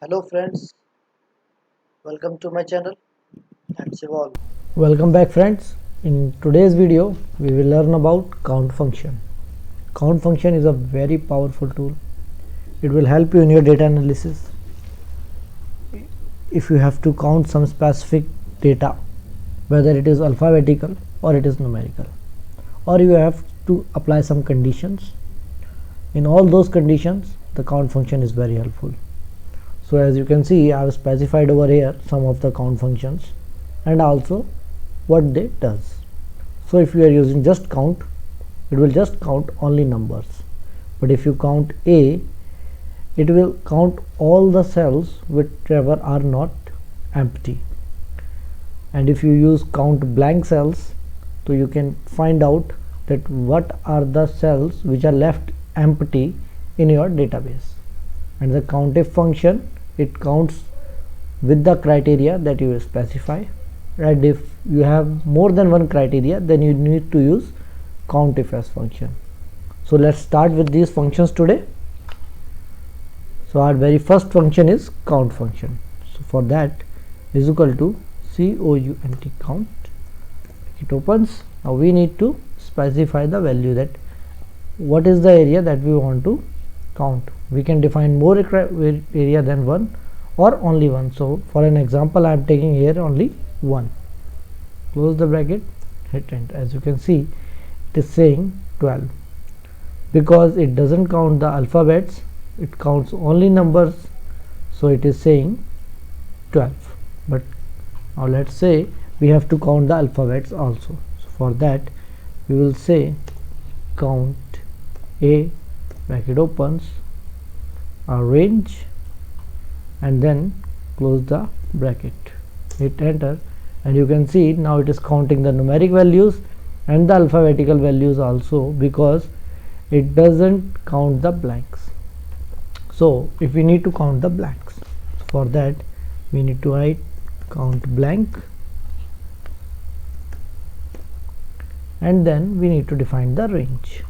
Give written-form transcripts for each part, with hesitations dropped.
Hello friends, welcome to my channel. Let's evolve. Welcome back friends. In today's video we will learn about count function. Count function is a very powerful tool. It will help you in your data analysis. If you have to count some specific data, whether it is alphabetical or it is numerical, or you have to apply some conditions, in all those conditions the count function is very helpful. So as you can see, I have specified over here some of the count functions and also what they does. So if you are using just count, it will just count only numbers, but if you count A, it will count all the cells whichever are not empty. And if you use count blank cells, so you can find out that what are the cells which are left empty in your database. And the countif function, it counts with the criteria that you specify. And if you have more than one criteria, then you need to use countifs function. So let's start with these functions today. So our very first function is count function. So for that is equal to count. It opens. Now we need to specify the value, that what is the area that we want to count. We can define more area than one or only one. So for an example, I am taking here only 1. Close the bracket, hit enter. As you can see, it is saying 12 because it doesn't count the alphabets, it counts only numbers, so it is saying 12. But now let's say we have to count the alphabets also. So for that we will say count A, bracket opens, a range, and then close the bracket, hit enter, and you can see now it is counting the numeric values and the alphabetical values also, because it doesn't count the blanks. So if we need to count the blanks, for that we need to write count blank, and then we need to define the range.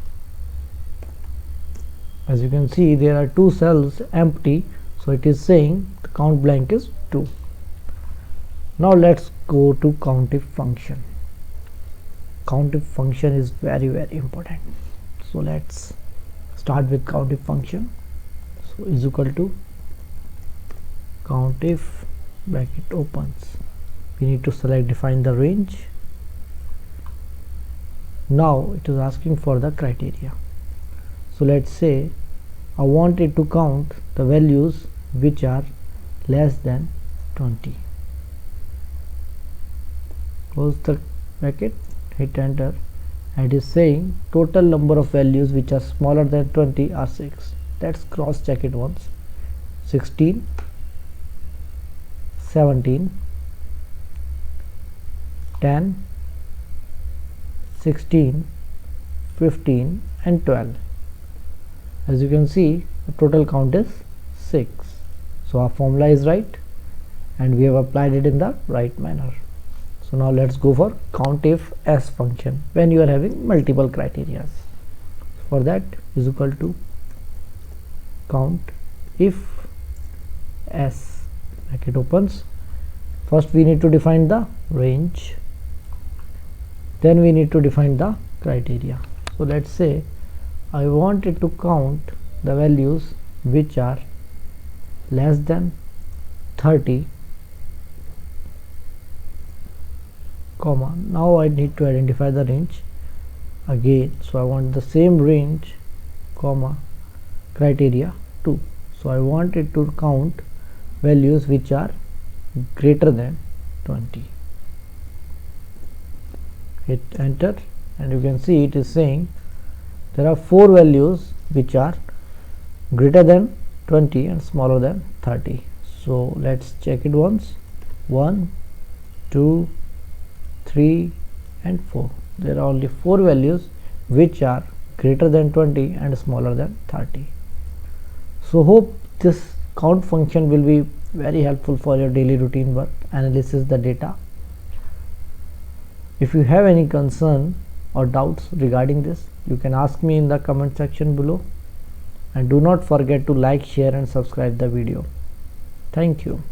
As you can see, there are 2 cells empty, so it is saying the count blank is 2. Now let's go to countif function. Countif function is very important. So let's start with countif function. So is equal to countif, bracket opens. We need to select define the range. Now it is asking for the criteria. So let's say I want it to count the values which are less than 20. Close the bracket, hit enter, and it is saying total number of values which are smaller than 20 are 6. Let's cross check it once. 16, 17, 10, 16, 15 and 12. As you can see, the total count is 6. So our formula is right and we have applied it in the right manner. So now let's go for countif s function when you are having multiple criteria. For that is equal to count if s, bracket opens. First we need to define the range, then we need to define the criteria. So let's say I want it to count the values which are less than 30, comma. Now I need to identify the range again. So I want the same range, comma, criteria 2. So I want it to count values which are greater than 20. Hit enter, and you can see it is saying there are 4 values which are greater than 20 and smaller than 30. So let's check it once. 1, 2, 3 and 4. There are only 4 values which are greater than 20 and smaller than 30. So hope this count function will be very helpful for your daily routine work, analysis the data. If you have any concern or doubts regarding this, you can ask me in the comment section below, and do not forget to like, share and subscribe the video. Thank you.